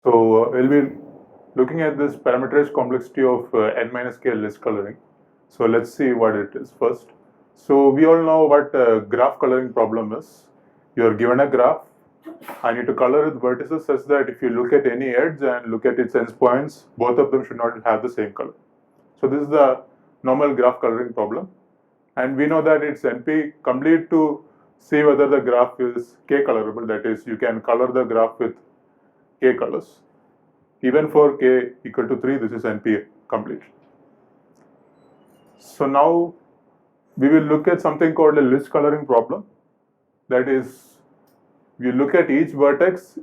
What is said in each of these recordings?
We'll be looking at this parameterized complexity of n minus k list coloring. So let's see what it is first. So we all know what graph coloring problem is. You're given a graph. I need to color with vertices such that if you look at any edge and look at its endpoints, both of them should not have the same color. So this is the normal graph coloring problem. And we know that it's NP complete to see whether the graph is k colorable. That is, you can color the graph with k colors. Even for k equal to 3, this is NP complete. So now we will look at something called a list coloring problem. That is, you look at each vertex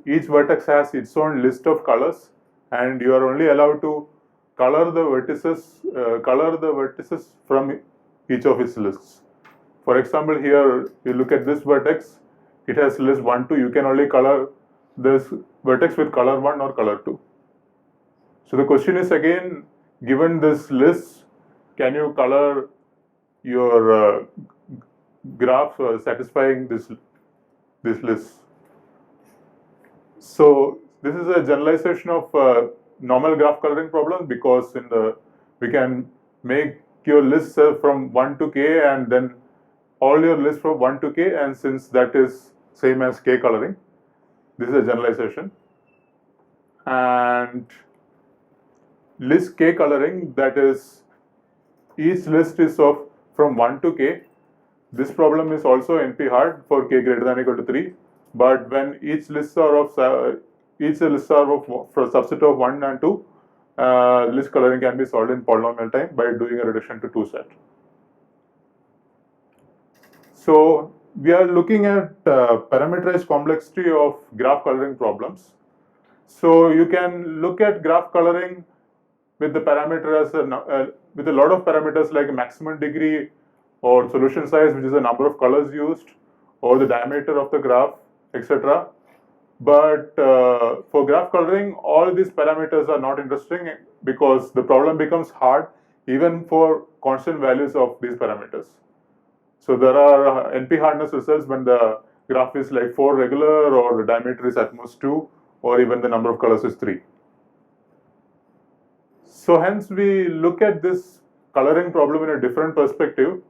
has its own list of colors, and you are only allowed to color the vertices from each of its lists. For example, here you look at this vertex, it has list 1, 2, you can only color this vertex with color 1 or color 2. So the question is again, given this list, can you color your graph satisfying this list? So this is a generalization of normal graph coloring problem, because we can make your list from 1 to k and then all your lists from 1 to k, and since that is same as k coloring, this is a generalization. And list k coloring, that is, each list is of from 1 to k. This problem is also NP hard for k greater than or equal to 3. But when each lists are of for a subset of 1 and 2, list coloring can be solved in polynomial time by doing a reduction to 2 set. So we are looking at parameterized complexity of graph coloring problems. So you can look at graph coloring with the parameters with a lot of parameters like maximum degree or solution size, which is the number of colors used, or the diameter of the graph, etc. But for graph coloring, all these parameters are not interesting because the problem becomes hard even for constant values of these parameters. So there are NP hardness results when the graph is like 4 regular, or the diameter is at most 2, or even the number of colors is 3. So hence we look at this coloring problem in a different perspective.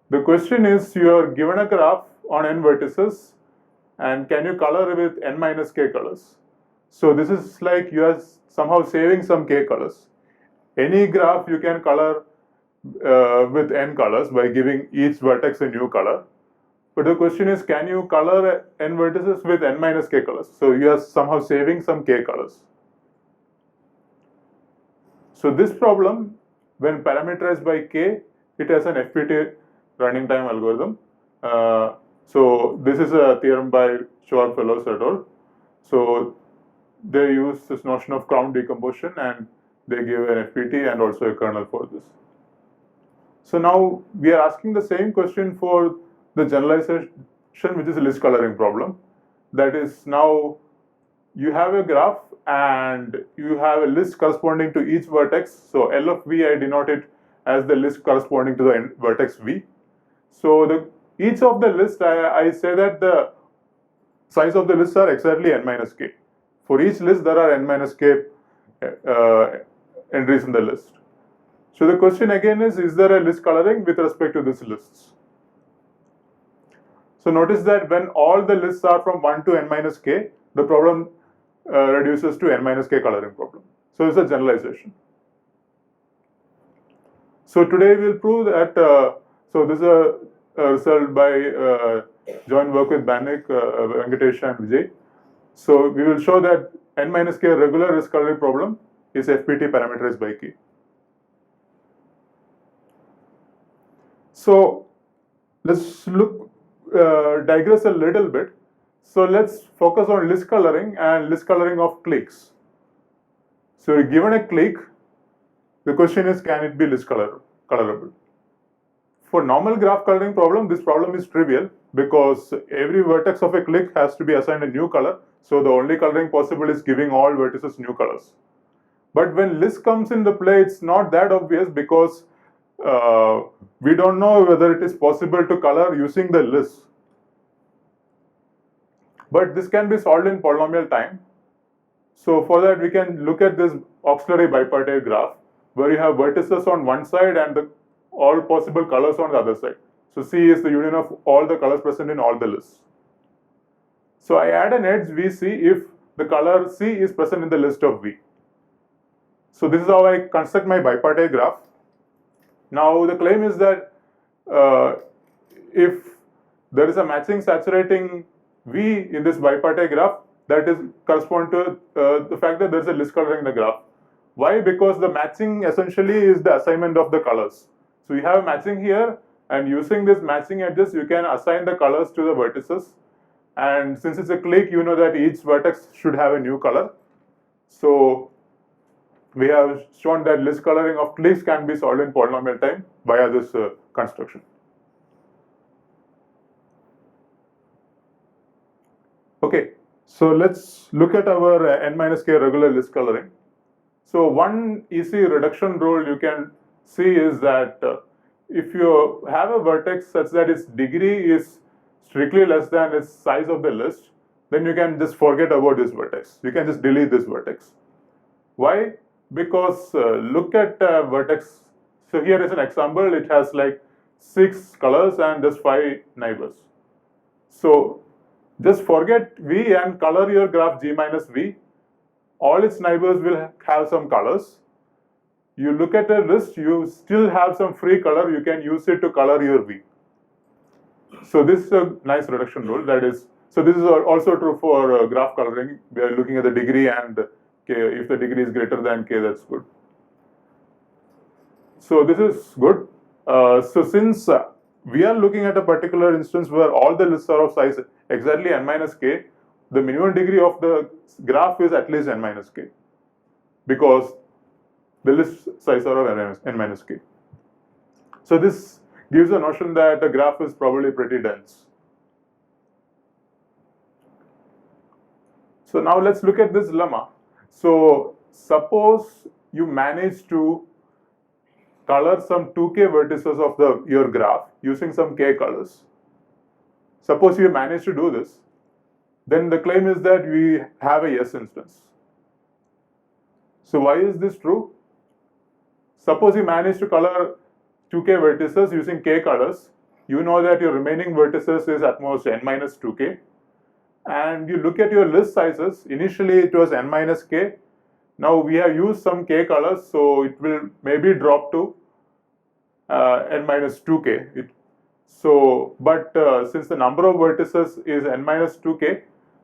The question is, you are given a graph on n vertices, and can you color with n minus k colors? So this is like you are somehow saving some k colors. Any graph you can color with n colors by giving each vertex a new color. But the question is, can you color n vertices with n minus k colors? So you are somehow saving some k colors. So this problem, when parameterized by k, it has an FPT running time algorithm. So this is a theorem by Schwarz Fellows et al. So they use this notion of crown decomposition, and they give an FPT and also a kernel for this. So now we are asking the same question for the generalization, which is a list coloring problem. That is, now you have a graph and you have a list corresponding to each vertex. So L of V, I denote it as the list corresponding to the vertex V. So each of the lists, I say that the size of the lists are exactly n minus k. For each list, there are n minus k entries in the list. So the question again is there a list coloring with respect to these lists? So notice that when all the lists are from 1 to n minus k, the problem reduces to n minus k coloring problem. So it's a generalization. So today we'll prove that, so this is a result by joint work with Banik, Venkatesh and Vijay. So we will show that n minus k regular list coloring problem is FPT parameterized by k. So let's digress a little bit. So let's focus on list coloring and list coloring of cliques. So given a clique, the question is, can it be list colorable? For normal graph coloring problem, this problem is trivial because every vertex of a clique has to be assigned a new color. So the only coloring possible is giving all vertices new colors. But when list comes into play, it's not that obvious because we don't know whether it is possible to color using the list. But this can be solved in polynomial time. So for that, we can look at this auxiliary bipartite graph where you have vertices on one side and all possible colors on the other side. So C is the union of all the colors present in all the lists. So I add an edge VC if the color C is present in the list of V. So this is how I construct my bipartite graph. Now the claim is that if there is a matching saturating V in this bipartite graph, that is correspond to the fact that there is a list coloring in the graph. Why? Because the matching essentially is the assignment of the colors. So you have matching here, and using this matching edges, you can assign the colors to the vertices. And since it's a clique, you know that each vertex should have a new color. So we have shown that list coloring of cliques can be solved in polynomial time via this construction. Okay, so let's look at our n minus k regular list coloring. So one easy reduction rule you can see is that if you have a vertex such that its degree is strictly less than its size of the list, then you can just forget about this vertex. You can just delete this vertex. Why? Because look at vertex. So here is an example. It has like 6 colors and just 5 neighbors. So just forget V and color your graph G minus V. All its neighbors will have some colors. You look at a list, you still have some free color. You can use it to color your V. So this is a nice reduction rule. That is, so this is also true for graph coloring. We are looking at the degree and k. If the degree is greater than k, that's good. So this is good. So since we are looking at a particular instance where all the lists are of size exactly n minus k, the minimum degree of the graph is at least n minus k, because the list size are of n minus k. So this gives a notion that the graph is probably pretty dense. So now let's look at this lemma. So suppose you manage to color some 2k vertices of your graph using some k colors. Suppose you manage to do this, then the claim is that we have a yes instance. So why is this true? Suppose you manage to color 2k vertices using k colors, you know that your remaining vertices is at most n minus 2k, and you look at your list sizes. Initially it was n minus k. Now we have used some k colors, so it will maybe drop to n minus 2k. But since the number of vertices is n minus 2k,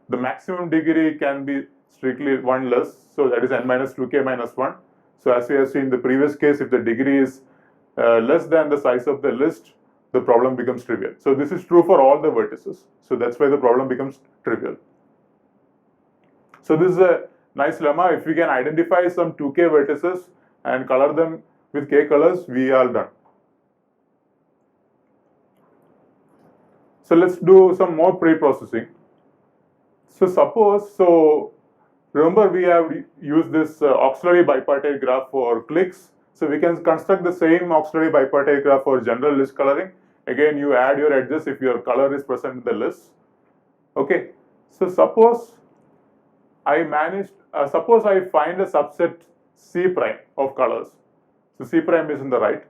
the maximum degree can be strictly 1 less, so that is n minus 2k minus 1. So as we have seen in the previous case, if the degree is less than the size of the list, the problem becomes trivial. So this is true for all the vertices. So that's why the problem becomes trivial. So this is a nice lemma. If we can identify some 2k vertices and color them with k colors, we are done. So let's do some more pre-processing. So remember we have used this auxiliary bipartite graph for cliques. So we can construct the same auxiliary bipartite graph for general list coloring. Again, you add your edges if your color is present in the list. Okay, so suppose I find a subset C prime of colors. So C prime is in the right.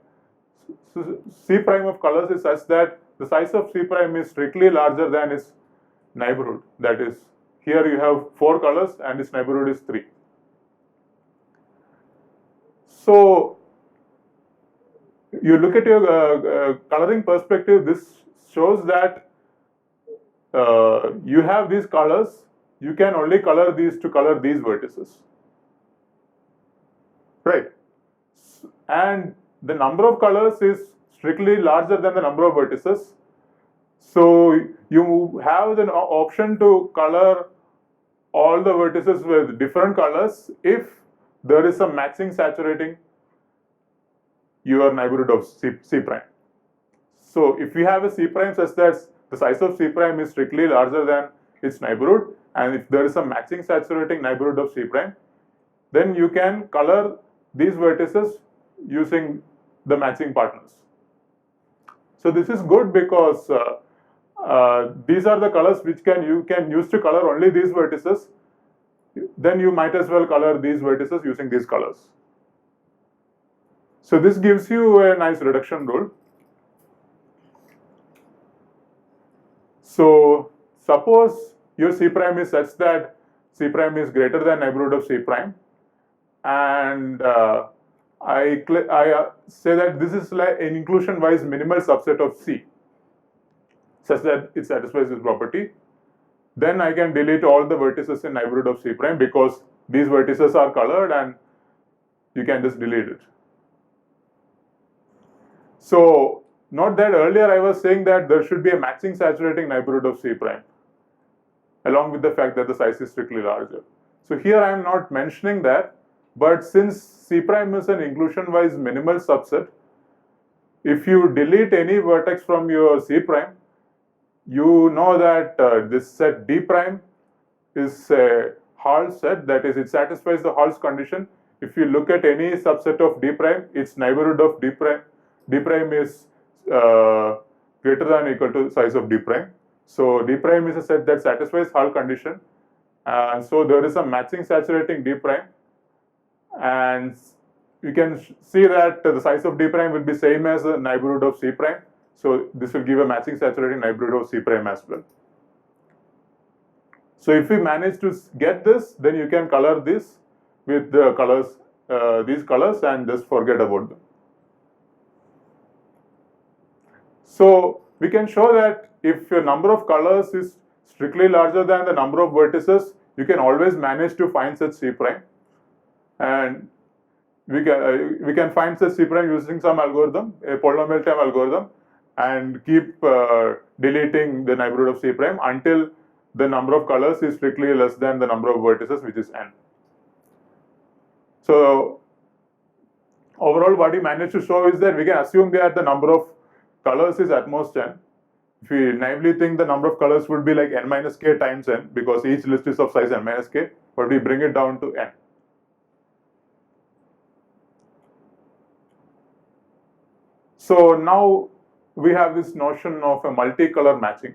So C prime of colors is such that the size of C prime is strictly larger than its neighborhood. That is, here you have 4 colors and its neighborhood is 3. So you look at your coloring perspective, this shows that you have these colors, you can only color these to color these vertices, right? And the number of colors is strictly larger than the number of vertices. So you have the option to color all the vertices with different colors if there is some matching saturating your neighborhood of C prime. So if you have a C prime such that the size of C prime is strictly larger than its neighborhood, and if there is a matching saturating neighborhood of C prime, then you can color these vertices using the matching partners. So this is good because these are the colors which you can use to color only these vertices. then you might as well color these vertices using these colors. So this gives you a nice reduction rule. So suppose your C prime is such that C prime is greater than neighborhood of C prime, and I say that this is like an inclusion-wise minimal subset of C, such that it satisfies this property. Then I can delete all the vertices in neighborhood of C prime because these vertices are colored and you can just delete it. So note that earlier I was saying that there should be a matching saturating neighborhood of C prime, along with the fact that the size is strictly larger. So here I am not mentioning that, but since C prime is an inclusion-wise minimal subset, if you delete any vertex from your C prime, you know that this set D prime is a Hall set, that is, it satisfies the Hall's condition. If you look at any subset of D prime, its neighborhood of D prime is greater than or equal to the size of D prime. So D prime is a set that satisfies Hall condition, and so there is a matching saturating D prime, and you can see that the size of D prime will be same as the neighborhood of C prime. So this will give a matching saturating neighborhood of C prime as well. So if we manage to get this, then you can color this with the colors, these colors, and just forget about them. So we can show that if your number of colors is strictly larger than the number of vertices, you can always manage to find such C prime, and we can find such C prime using some algorithm, a polynomial time algorithm, and keep deleting the neighborhood of C prime until the number of colors is strictly less than the number of vertices, which is n. So overall, what we managed to show is that we can assume that the number of colors is at most n. If we naively think the number of colors would be like n minus k times n, because each list is of size n minus k, but we bring it down to n. So now we have this notion of a multicolor matching.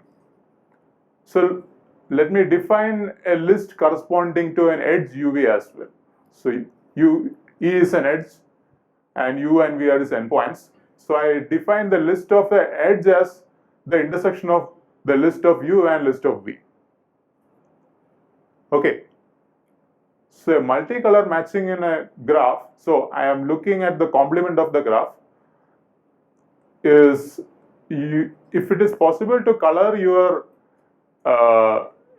So let me define a list corresponding to an edge UV as well. So E is an edge and U and V are its endpoints. So I define the list of the edge as the intersection of the list of U and list of V. Okay. So a multicolor matching in a graph. So I am looking at the complement of the graph. Is if it is possible to color your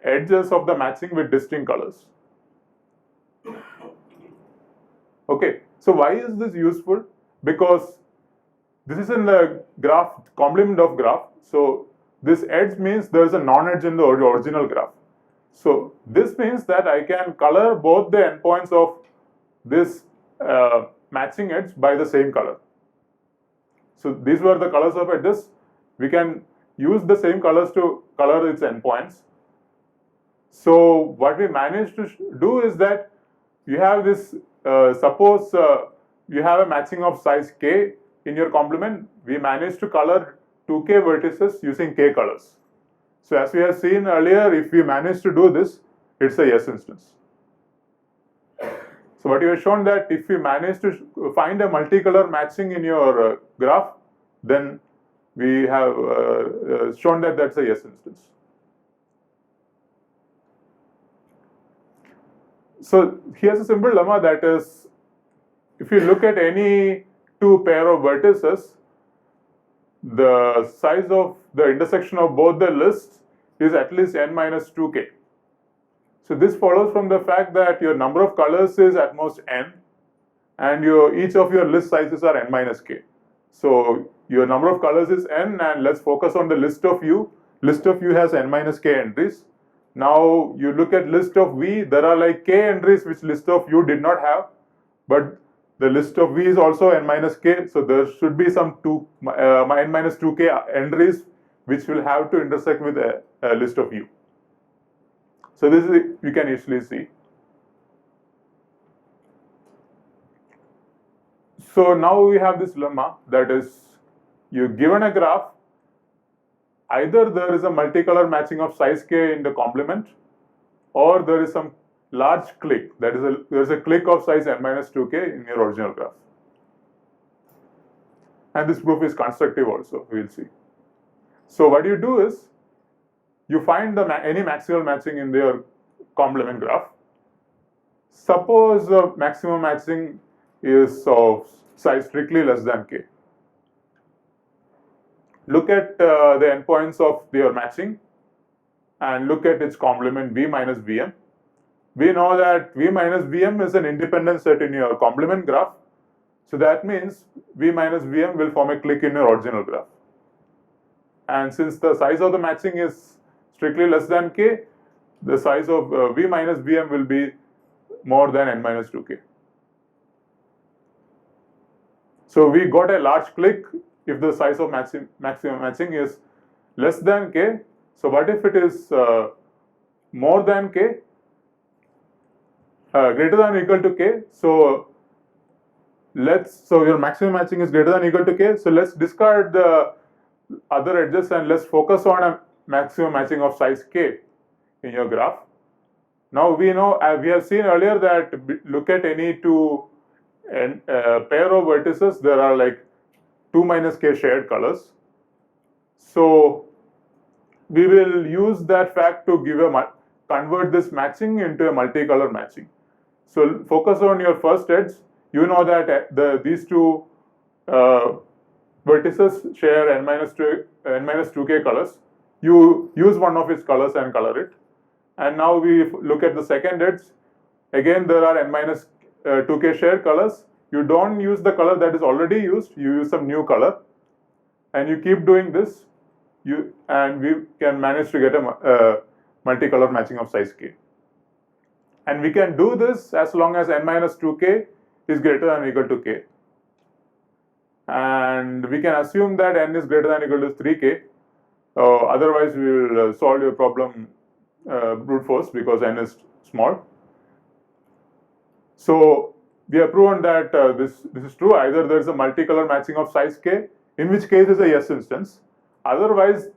edges of the matching with distinct colors. Okay, so why is this useful? Because this is in the graph, complement of graph. So this edge means there is a non-edge in the original graph. So this means that I can color both the endpoints of this matching edge by the same color. So these were the colors of edges. We can use the same colors to color its endpoints. So what we managed to do is that you have this, suppose you have a matching of size k in your complement. We managed to color 2k vertices using k colors. So as we have seen earlier, if we manage to do this, it's a yes instance. So what you have shown that if you manage to find a multicolor matching in your graph, then we have shown that that's a yes instance. So here's a simple lemma, that is, if you look at any two pair of vertices, the size of the intersection of both the lists is at least n minus 2k. So this follows from the fact that your number of colors is at most n, and each of your list sizes are n minus k. So your number of colors is n, and let's focus on the list of U. List of U has n minus k entries. Now you look at list of V, there are like k entries which list of U did not have, but the list of V is also n minus k, so there should be some n minus 2k entries which will have to intersect with a list of U. So this is, you can easily see. So now we have this lemma, that is, you're given a graph, either there is a multicolor matching of size k in the complement, or there is some large clique. That is, there's a clique of size n minus 2k in your original graph. And this proof is constructive also, we'll see. So what you do is, you find any maximal matching in your complement graph. Suppose the maximum matching is of size strictly less than k. Look at the endpoints of your matching and look at its complement V minus Vm. We know that V minus Vm is an independent set in your complement graph. So that means V minus Vm will form a clique in your original graph. And since the size of the matching is strictly less than k, the size of V minus Vm will be more than n minus 2k. So we got a large clique if the size of maximum matching is less than k. So what if it is more than k, greater than or equal to k? So your maximum matching is greater than or equal to k. So let's discard the other edges and let's focus on a maximum matching of size k in your graph. Now we know, we have seen earlier that look at any two pair of vertices, there are like 2 minus k shared colors. So we will use that fact to convert this matching into a multicolor matching. So focus on your first edge. You know that these two vertices share n minus 2k colors. You use one of its colors and color it. And now we look at the second edge. Again, there are n minus 2k shared colors. You don't use the color that is already used. You use some new color. And you keep doing this. And we can manage to get a multicolor matching of size k. And we can do this as long as n minus 2k is greater than or equal to k. And we can assume that n is greater than or equal to 3k. Otherwise, we will solve your problem brute force because n is small. So we have proven that this is true. Either there is a multicolor matching of size k, in which case is a yes instance. Otherwise,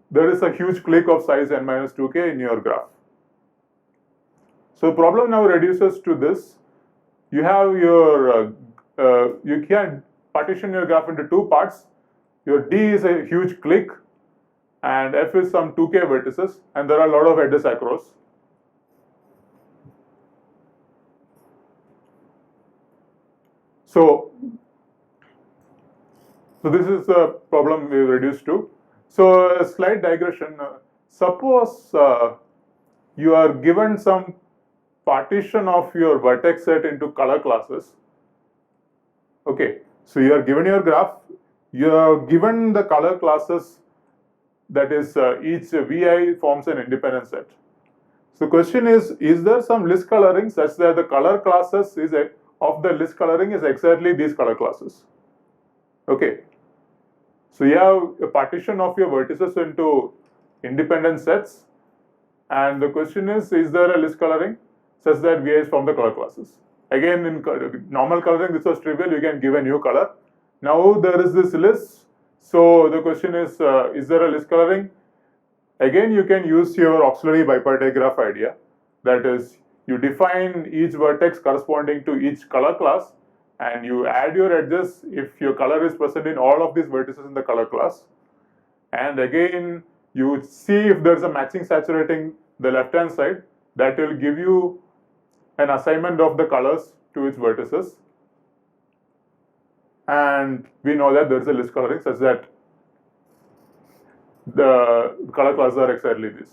there is a huge clique of size n minus 2k in your graph. So the problem now reduces to this. You have your, you can partition your graph into two parts. Your D is a huge clique and F is some 2k vertices, and there are a lot of edges across. So this is the problem we reduced to. So a slight digression. Suppose you are given some partition of your vertex set into color classes. Okay, so you are given your graph. You are given the color classes. That is, each Vi forms an independent set. So the question is there some list coloring such that the color classes of the list coloring is exactly these color classes? Okay. So you have a partition of your vertices into independent sets, and the question is there a list coloring such that Vi is from the color classes? Again, in normal coloring, this was trivial, you can give a new color. Now there is this list, so the question is there a list coloring? Again, you can use your auxiliary bipartite graph idea. That is, you define each vertex corresponding to each color class, and you add your edges if your color is present in all of these vertices in the color class. And again, you see if there's a matching saturating the left-hand side. That will give you an assignment of the colors to its vertices. And we know that there's a list coloring such that the color classes are exactly this.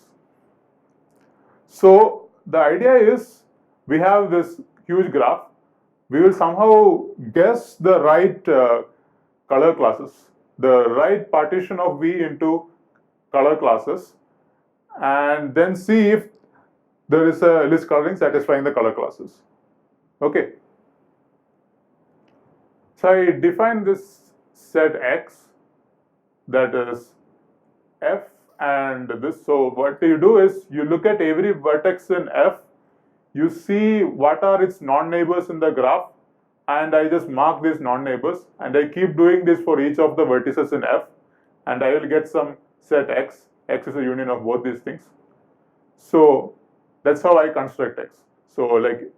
So the idea is we have this huge graph. We will somehow guess the right color classes, the right partition of V into color classes, and then see if there is a list coloring satisfying the color classes. Okay. So I define this set X, that is F and this. So what you do is you look at every vertex in F, you see what are its non-neighbors in the graph, and I just mark these non-neighbors, and I keep doing this for each of the vertices in F, and I will get some set X. X is a union of both these things. So that's how I construct X. So like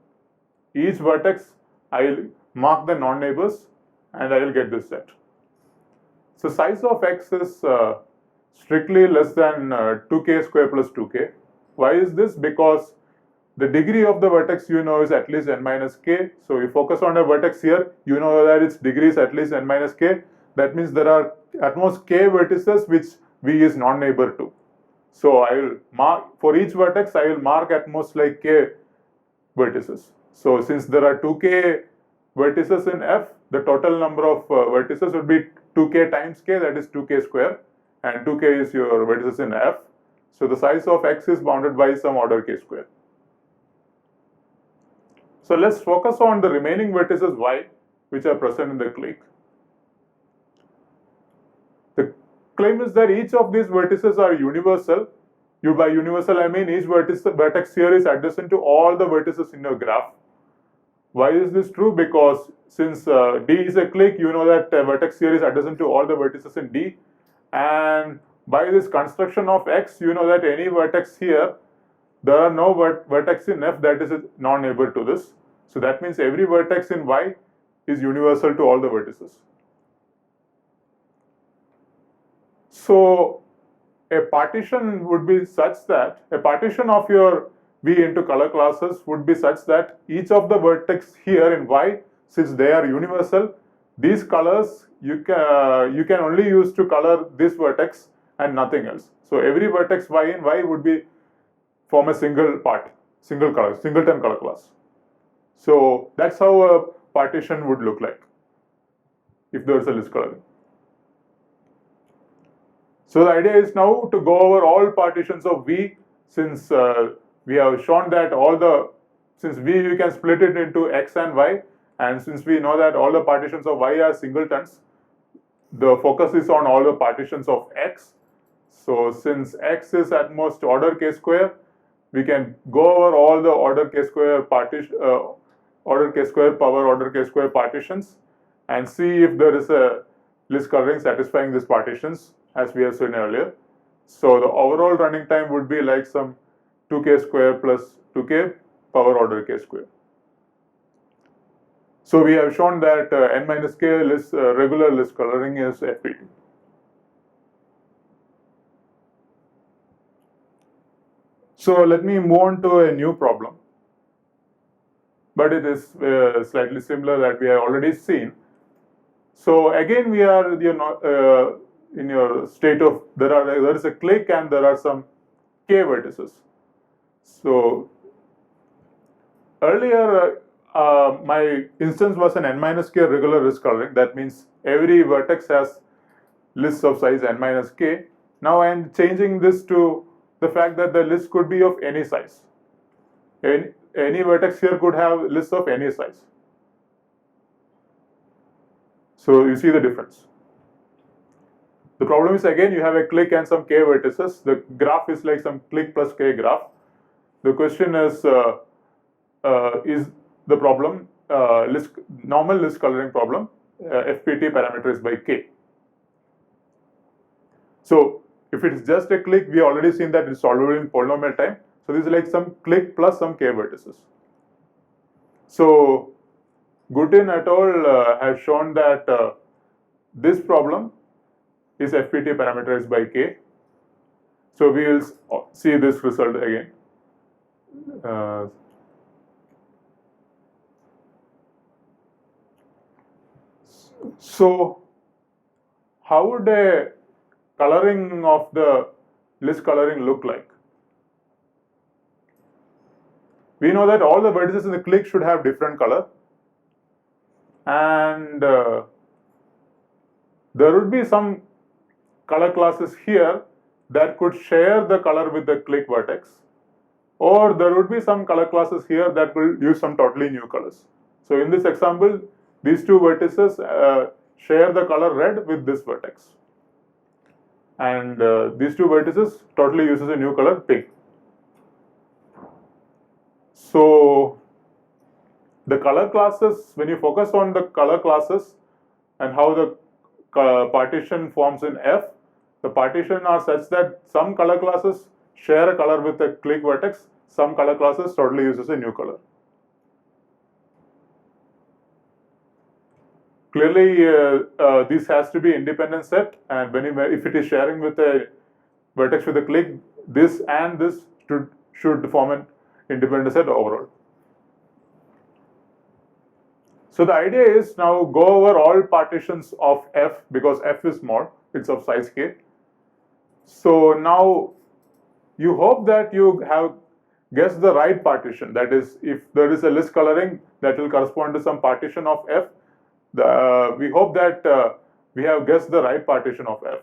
each vertex, I'll mark the non-neighbors and I will get this set. So size of X is strictly less than 2k square plus 2k. Why is this? Because the degree of the vertex is at least n minus k. So you focus on a vertex here, you know that its degree is at least n minus k. That means there are at most k vertices which V is non-neighbor to. So I will mark, for each vertex, I will mark at most like k vertices. So since there are 2k vertices in F, the total number of vertices would be 2k times k, that is 2k square, and 2k is your vertices in F. So the size of X is bounded by some order k square. So let's focus on the remaining vertices Y which are present in the clique. The claim is that each of these vertices are universal. By universal I mean each vertex here is adjacent to all the vertices in your graph. Why is this true? Because since D is a clique, you know that vertex here is adjacent to all the vertices in D, and by this construction of X, you know that any vertex here, there are no vertex in F that is a non-neighbor to this. So that means every vertex in Y is universal to all the vertices. So a partition would be such that a partition of your V into color classes would be such that each of the vertex here in Y, since they are universal, these colors you can only use to color this vertex and nothing else. So every vertex Y in Y would form a single part, singleton color class. So that's how a partition would look like if there is a list coloring. So the idea is now to go over all partitions of V, since we have shown that since V you can split it into X and Y, and since we know that all the partitions of Y are singletons, the focus is on all the partitions of X. So since X is at most order k square, we can go over all the order k square order k square power order k square partitions and see if there is a list coloring satisfying these partitions, as we have seen earlier. So the overall running time would be like some 2k square plus 2k power order k square. So we have shown that n minus k regular list coloring is FPT. So let me move on to a new problem, but it is slightly similar that we have already seen. So again, we are in your state of there is a clique and there are some k vertices. So earlier my instance was an n minus k regular list coloring. That means every vertex has lists of size n minus k. Now I am changing this to the fact that the list could be of any size. Any vertex here could have lists of any size. So you see the difference. The problem is again you have a clique and some k vertices. The graph is like some clique plus k graph. The question is the problem normal list coloring problem FPT parameterized by k. So if it is just a clique, we already seen that it's solvable in polynomial time. So this is like some clique plus some k vertices. So Gutin et al. Have shown that this problem is FPT parameterized by k. So we will see this result again. So how would a coloring of the list coloring look like? We know that all the vertices in the clique should have different color, and there would be some color classes here that could share the color with the clique vertex, or there would be some color classes here that will use some totally new colors. So in this example, these two vertices share the color red with this vertex, and these two vertices totally uses a new color pink. So the color classes, when you focus on the color classes and how the partition forms in F, the partition are such that some color classes share a color with the clique vertex, some color classes totally uses a new color. Clearly, this has to be independent set, and if it is sharing with a vertex with a click, this and this should form an independent set overall. So the idea is now go over all partitions of F, because F is small, it's of size k. So now you hope that you have guessed the right partition. That is, if there is a list coloring that will correspond to some partition of F, we hope that we have guessed the right partition of F.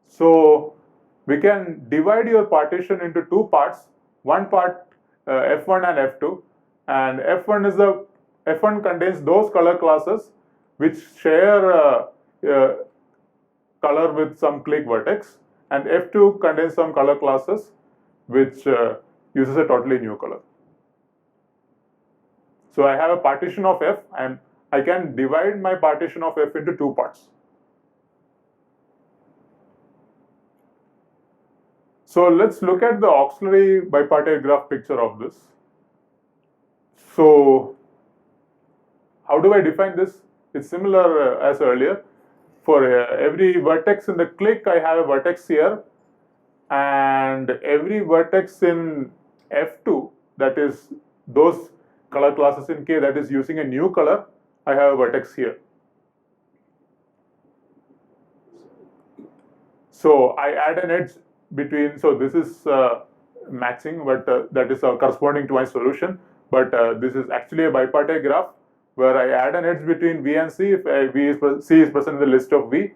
So we can divide your partition into two parts. One part F1 and F2, and F1 contains those color classes which share color with some click vertex, and F2 contains some color classes which uses a totally new color. So I have a partition of F, and I can divide my partition of F into two parts. So let's look at the auxiliary bipartite graph picture of this. So how do I define this? It's similar as earlier. For every vertex in the click, I have a vertex here, and every vertex in F2, that is those color classes in K that is using a new color, I have a vertex here. So I add an edge between, so this is matching, but that is corresponding to my solution. But this is actually a bipartite graph where I add an edge between V and C if C is present in the list of V.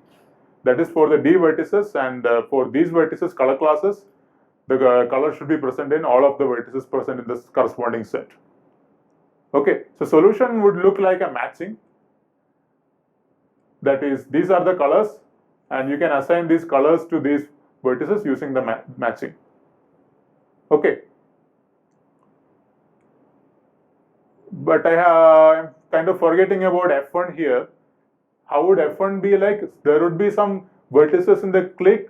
That is for the D vertices, and for these vertices color classes, the color should be present in all of the vertices present in this corresponding set. Okay, so solution would look like a matching. That is, these are the colors, and you can assign these colors to these vertices using the matching. Okay. But I'm kind of forgetting about F1 here. How would F1 be like? There would be some vertices in the click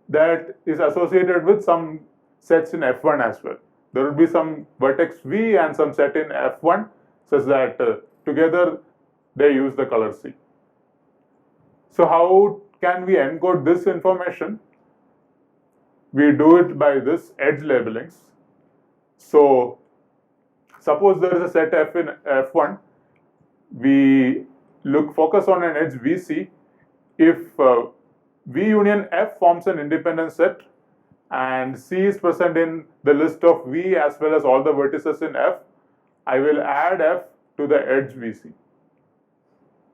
that is associated with some sets in F1 as well. There would be some vertex V and some set in F1 such that together they use the color C. So how can we encode this information? We do it by this edge labelings. So suppose there is a set F in F1, we focus on an edge VC. If V union F forms an independent set and C is present in the list of V as well as all the vertices in F, I will add F to the edge VC.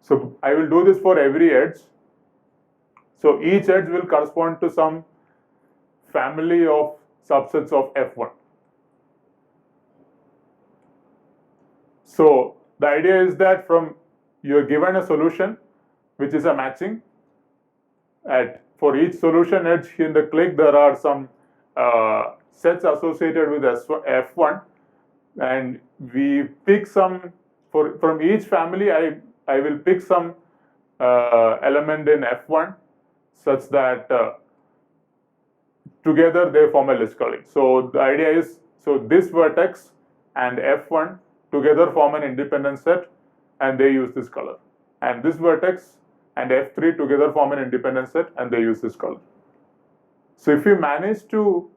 So I will do this for every edge. So each edge will correspond to some family of subsets of F1. So the idea is that from you're given a solution which is a matching. For each solution edge in the click, there are some sets associated with F1, and we pick some from each family. I will pick some element in F1 such that together they form a list coloring. So the idea is, so this vertex and F1 together form an independent set, and they use this color. And this vertex and F3 together form an independent set, and they use this color. So if you manage to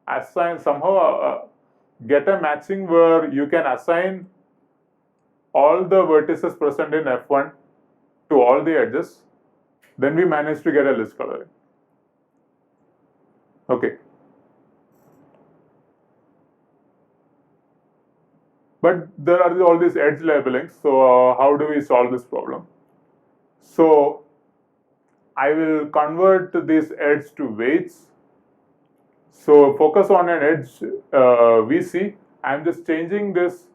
assign somehow get a matching where you can assign all the vertices present in F1 to all the edges, then we manage to get a list coloring. Okay. But there are all these edge labelings. So how do we solve this problem? So I will convert this edge to weights. So focus on an edge VC. I'm just changing this.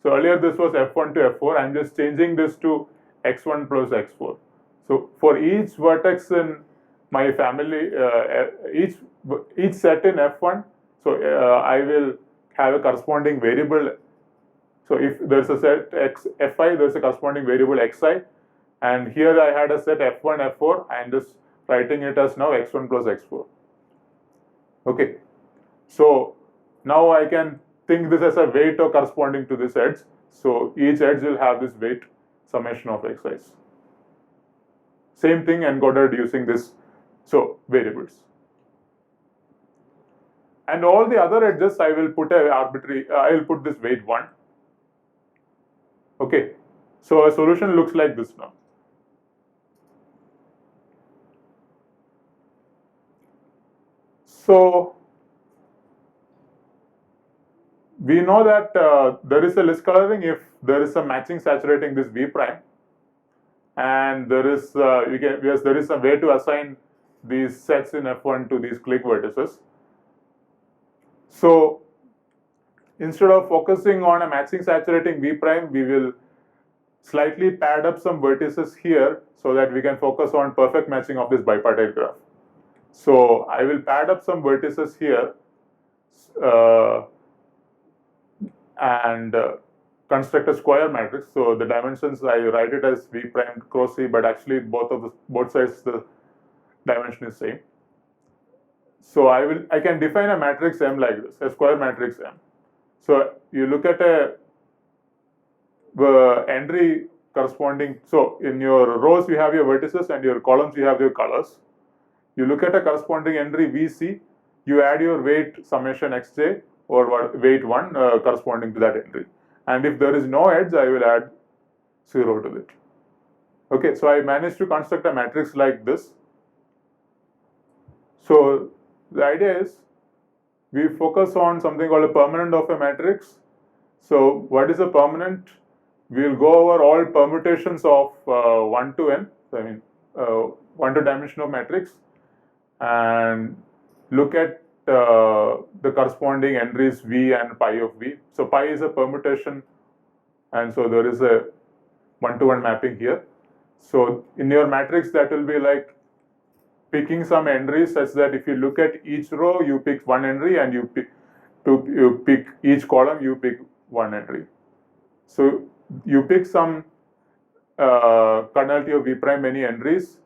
So earlier this was F1 to F4. I'm just changing this to X1 plus X4. So for each vertex in my family, each set in F1, so I will have a corresponding variable. So if there's a set Fi, there's a corresponding variable Xi. And here I had a set F1, F4. I'm just writing it as now X1 plus X4. Okay. So now I can think this as a weight or corresponding to this edge. So each edge will have this weight summation of xi's. Same thing encoded using this, so variables. And all the other edges I will put a arbitrary, I will put this weight 1. Okay, so a solution looks like this now. So we know that there is a list coloring if there is a matching saturating this V prime, and there is there is a way to assign these sets in F1 to these clique vertices. So instead of focusing on a matching saturating V prime, we will slightly pad up some vertices here so that we can focus on perfect matching of this bipartite graph. So I will pad up some vertices here and construct a square matrix. So the dimensions, I write it as V prime cross C, but actually both sides the dimension is same. So I can define a matrix M like this, a square matrix M. So you look at a entry corresponding, so in your rows you have your vertices and your columns you have your colors. You look at a corresponding entry VC, you add your weight summation xj or weight 1 corresponding to that entry. And if there is no edge, I will add 0 to it. Okay, so I managed to construct a matrix like this. So the idea is we focus on something called a permanent of a matrix. So what is a permanent? We'll go over all permutations of 1 to n, I mean 1 to dimension of matrix, and look at the corresponding entries V and pi of V. So pi is a permutation, and so there is a 1-to-1 mapping here. So in your matrix, that will be like picking some entries such that if you look at each row, you pick one entry, and you pick each column, you pick one entry. So you pick some cardinality of V prime many entries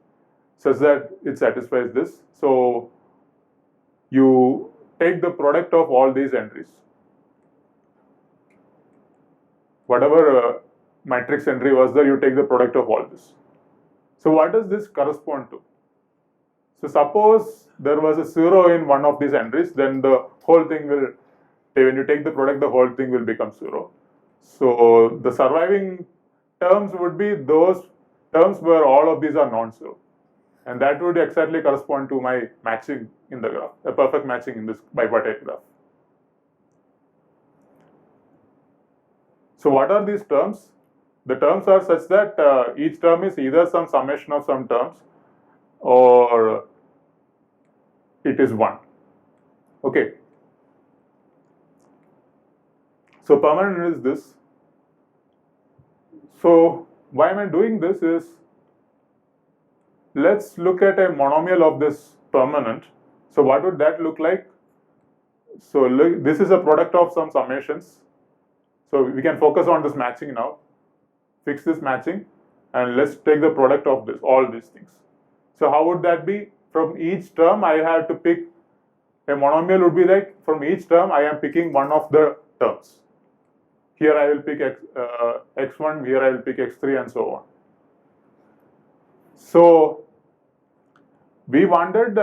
such that it satisfies this. So you take the product of all these entries. Whatever matrix entry was there, you take the product of all this. So what does this correspond to? So suppose there was a 0 in one of these entries, then the whole thing will, when you take the product, the whole thing will become 0. So the surviving terms would be those terms where all of these are non-zero. And that would exactly correspond to my matching in the graph, a perfect matching in this bipartite graph. So what are these terms? The terms are such that each term is either some summation of some terms or it is 1. Okay. So permanent is this. So why am I doing this is, let's look at a monomial of this permanent. So what would that look like? So look, this is a product of some summations. So we can focus on this matching now. Fix this matching, and let's take the product of this, all these things. So how would that be? From each term, I have to pick, a monomial would be like, from each term, I am picking one of the terms. Here I will pick x1, here I will pick x3, and so on. So we wanted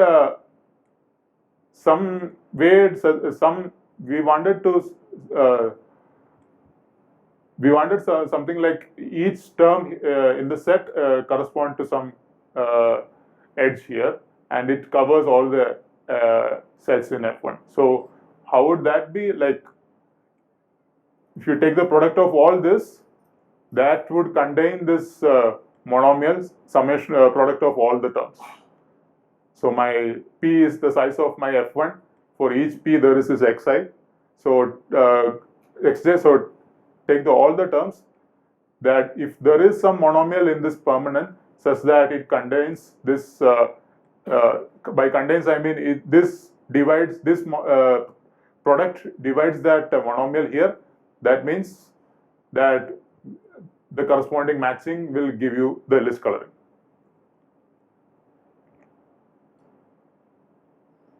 some way, we wanted something like each term in the set correspond to some edge here, and it covers all the sets in F1. So how would that be? Like, if you take the product of all this, that would contain this monomial summation product of all the terms. So my P is the size of my F1. For each P, there is this xi. So xj, so take all the terms, that if there is some monomial in this permanent such that it contains this, by contains I mean this divides, this product divides that monomial here, that means that the corresponding matching will give you the list coloring.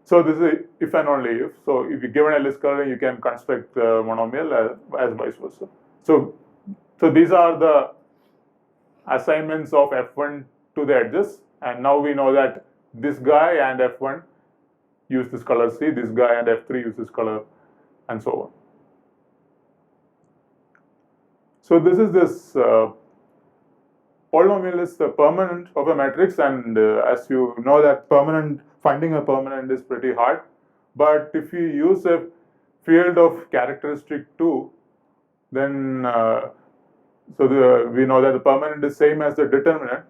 So this is if and only if. So if you given a list coloring, you can construct monomial as vice versa. So these are the assignments of F1 to the edges, and now we know that this guy and F1 use this color C, this guy and F3 use this color, and so on. So this is this polynomial is the permanent of a matrix, and as you know that finding a permanent is pretty hard. But if you use a field of characteristic 2, then we know that the permanent is same as the determinant.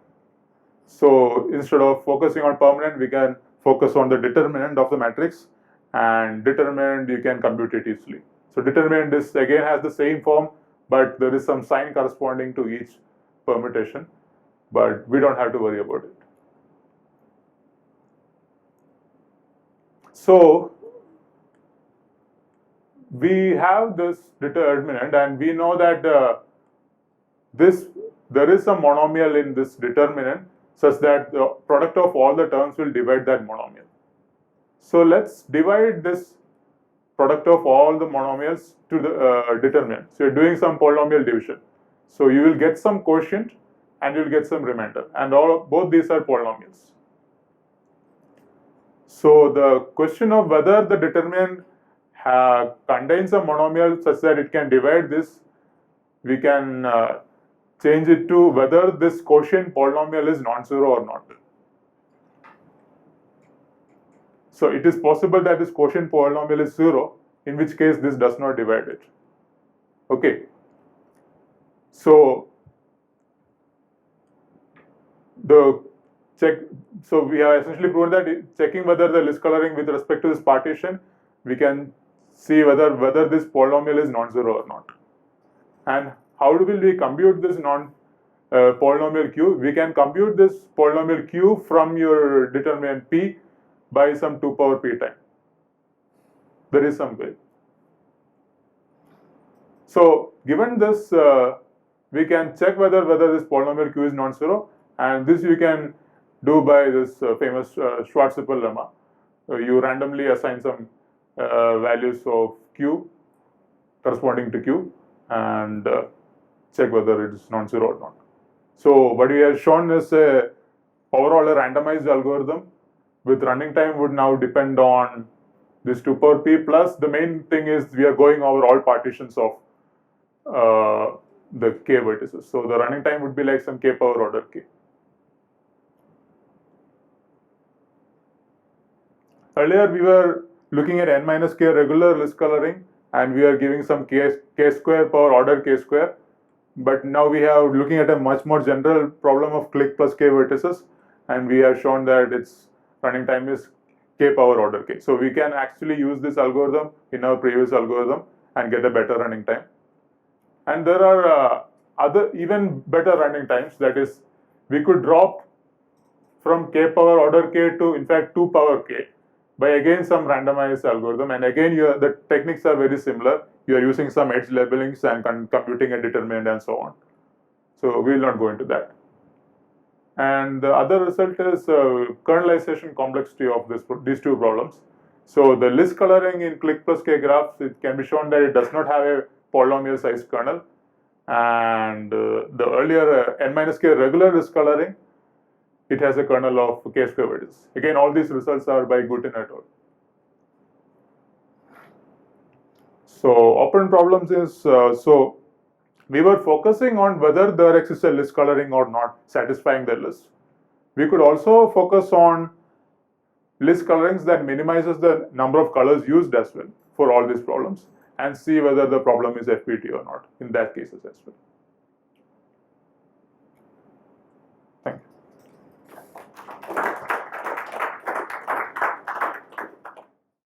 So instead of focusing on permanent, we can focus on the determinant of the matrix, and determinant you can compute it easily. So determinant is again has the same form, but there is some sign corresponding to each permutation, but we don't have to worry about it. So we have this determinant, and we know that there is a monomial in this determinant such that the product of all the terms will divide that monomial. So let's divide this product of all the monomials to the determinant. So you're doing some polynomial division. So you will get some quotient and you'll get some remainder, and both these are polynomials. So the question of whether the determinant contains a monomial such that it can divide this, we can change it to whether this quotient polynomial is non-zero or not. So it is possible that this quotient polynomial is 0, in which case this does not divide it. Okay. So we have essentially proven that checking whether the list coloring with respect to this partition, we can see whether this polynomial is non-zero or not. And how will we compute this polynomial Q? We can compute this polynomial Q from your determinant P by some 2 power P time. There is some way. So given this, we can check whether this polynomial Q is non-zero, and this you can do by this famous Schwarzschild lemma. You randomly assign some values of Q corresponding to Q and check whether it is non-zero or not. So what we have shown is overall a randomized algorithm with running time would now depend on this 2 power P, plus the main thing is we are going over all partitions of the K vertices. So the running time would be like some K power order K. Earlier we were looking at n minus k regular list coloring, and we are giving some k square power order k square. But now we are looking at a much more general problem of clique plus k vertices, and we have shown that its running time is k power order k. So we can actually use this algorithm in our previous algorithm and get a better running time. And there are other even better running times. That is, we could drop from k power order k to in fact 2 power k by again some randomized algorithm, and again the techniques are very similar. You are using some edge labelings and computing a determinant and so on. So we will not go into that. And the other result is kernelization complexity of these two problems. So the list coloring in clique plus k graphs, it can be shown that it does not have a polynomial sized kernel, and the earlier n minus k regular list coloring, it has a kernel of k square vertices. Again, all these results are by Gutin et al. So open problems is, so we were focusing on whether there exists a list coloring or not satisfying the list. We could also focus on list colorings that minimizes the number of colors used as well for all these problems, and see whether the problem is FPT or not in that cases as well. Thank you.